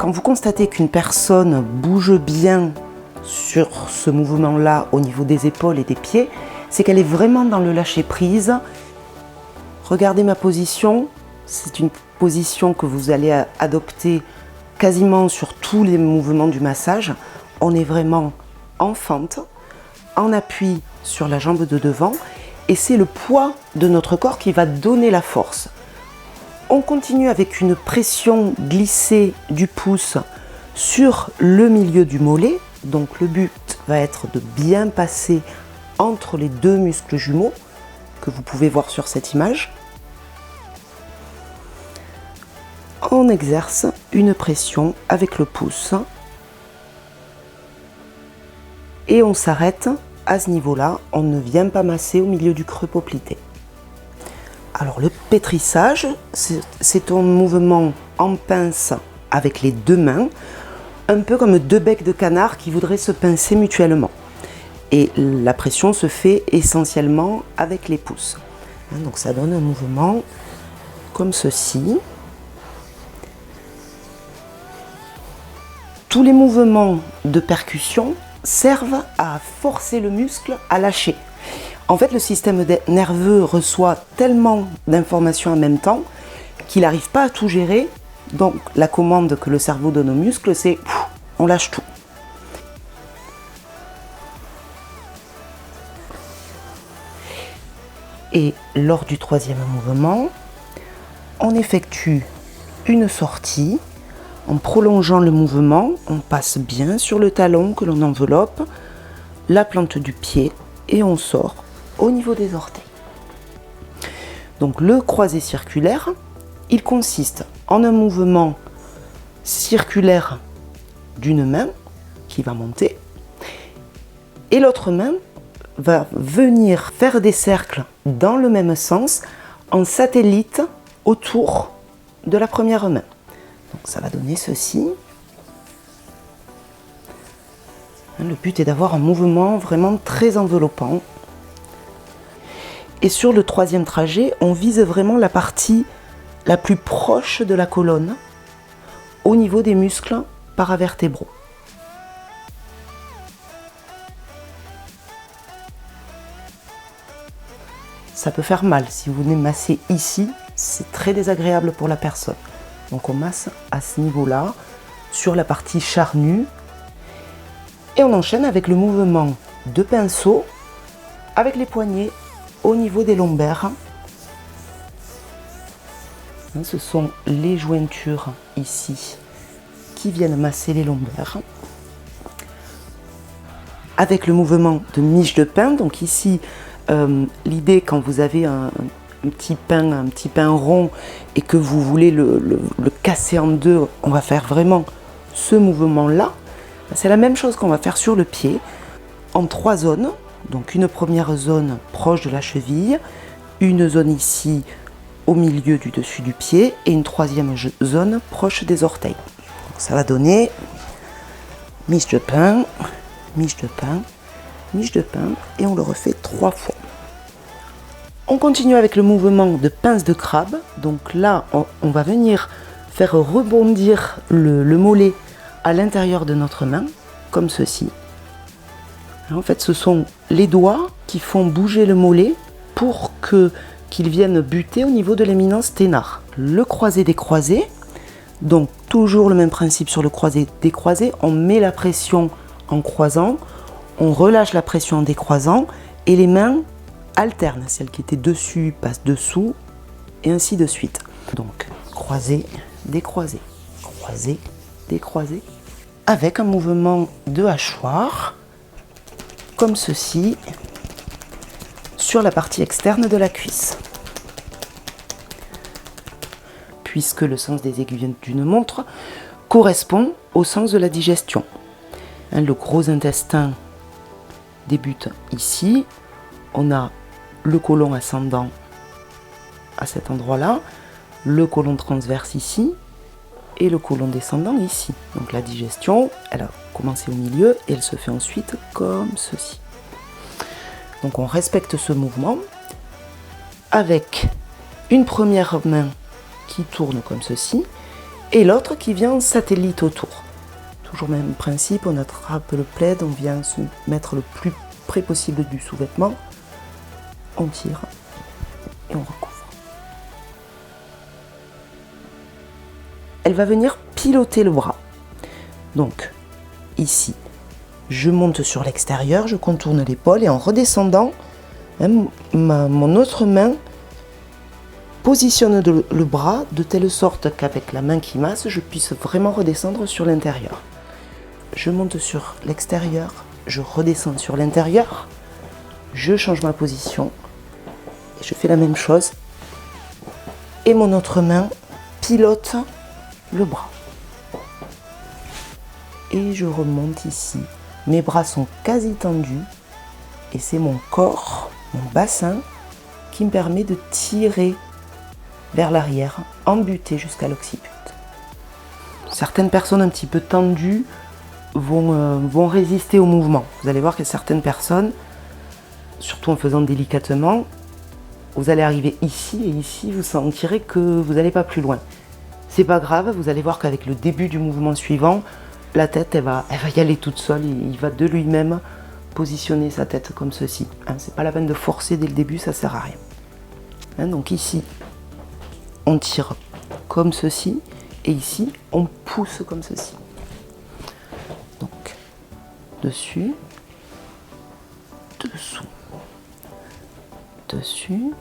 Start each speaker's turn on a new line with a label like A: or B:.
A: Quand vous constatez qu'une personne bouge bien sur ce mouvement-là au niveau des épaules et des pieds, c'est qu'elle est vraiment dans le lâcher-prise. Regardez ma position, c'est une position que vous allez adopter quasiment sur tous les mouvements du massage. On est vraiment en fente, en appui sur la jambe de devant, et c'est le poids de notre corps qui va donner la force. On continue avec une pression glissée du pouce sur le milieu du mollet. Donc le but va être de bien passer entre les deux muscles jumeaux que vous pouvez voir sur cette image. On exerce une pression avec le pouce et on s'arrête à ce niveau-là. On ne vient pas masser au milieu du creux poplité. Alors le pétrissage, c'est un mouvement en pince avec les deux mains, un peu comme deux becs de canard qui voudraient se pincer mutuellement. Et la pression se fait essentiellement avec les pouces. Donc ça donne un mouvement comme ceci. Tous les mouvements de percussion servent à forcer le muscle à lâcher. En fait, le système nerveux reçoit tellement d'informations en même temps qu'il n'arrive pas à tout gérer. Donc la commande que le cerveau donne aux muscles, c'est on lâche tout. Et lors du troisième mouvement, on effectue une sortie. En prolongeant le mouvement, on passe bien sur le talon que l'on enveloppe, la plante du pied, et on sort au niveau des orteils. Donc le croisé circulaire, il consiste en un mouvement circulaire d'une main qui va monter, et l'autre main va venir faire des cercles dans le même sens en satellite autour de la première main. Donc ça va donner ceci. Le but est d'avoir un mouvement vraiment très enveloppant. Et sur le troisième trajet, on vise vraiment la partie la plus proche de la colonne, au niveau des muscles paravertébraux. Ça peut faire mal. Si vous venez masser ici, c'est très désagréable pour la personne. Donc on masse à ce niveau-là, sur la partie charnue. Et on enchaîne avec le mouvement de pinceau, avec les poignets au niveau des lombaires. Ce sont les jointures ici qui viennent masser les lombaires. Avec le mouvement de miche de pain, donc ici, l'idée quand vous avez un petit pain rond et que vous voulez le casser en deux, on va faire vraiment ce mouvement-là. C'est la même chose qu'on va faire sur le pied, en trois zones. Donc une première zone proche de la cheville, une zone ici au milieu du dessus du pied et une troisième zone proche des orteils. Donc ça va donner miche de pain, miche de pain, miche de pain, et on le refait 3 fois. On continue avec le mouvement de pince de crabe. Donc là, on va venir faire rebondir le mollet à l'intérieur de notre main, comme ceci. En fait, ce sont les doigts qui font bouger le mollet pour qu'il vienne buter au niveau de l'éminence ténare. Le croisé décroisé, donc toujours le même principe sur le croisé décroisé, on met la pression en croisant, on relâche la pression en décroisant, et les mains alternent. Celle qui était dessus passe dessous, et ainsi de suite. Donc croisé, décroisé, croisé, décroisé, avec un mouvement de hachoir, comme ceci, sur la partie externe de la cuisse. Puisque le sens des aiguilles d'une montre correspond au sens de la digestion. Le gros intestin débute ici, on a le côlon ascendant à cet endroit-là, le côlon transverse ici, et le côlon descendant ici. Donc la digestion, elle a commencé au milieu et elle se fait ensuite comme ceci. Donc on respecte ce mouvement avec une première main qui tourne comme ceci et l'autre qui vient en satellite autour. Toujours le même principe, on attrape le plaid, on vient se mettre le plus près possible du sous-vêtement, on tire et on recouvre. Elle va venir piloter le bras. Donc, ici, je monte sur l'extérieur, je contourne l'épaule et en redescendant, mon autre main positionne le bras de telle sorte qu'avec la main qui masse, je puisse vraiment redescendre sur l'intérieur. Je monte sur l'extérieur, je redescends sur l'intérieur, je change ma position et je fais la même chose. Et mon autre main pilote le bras. Et je remonte ici. Mes bras sont quasi tendus et c'est mon corps, mon bassin, qui me permet de tirer vers l'arrière, embuter jusqu'à l'occiput. Certaines personnes un petit peu tendues vont résister au mouvement. Vous allez voir que certaines personnes, surtout en faisant délicatement, vous allez arriver ici et ici, vous sentirez que vous n'allez pas plus loin. C'est pas grave, vous allez voir qu'avec le début du mouvement suivant, la tête, elle va y aller toute seule, il va de lui-même positionner sa tête comme ceci. C'est pas la peine de forcer dès le début, ça sert à rien. Donc ici, on tire comme ceci, et ici, on pousse comme ceci. Donc, dessus, dessous, dessus,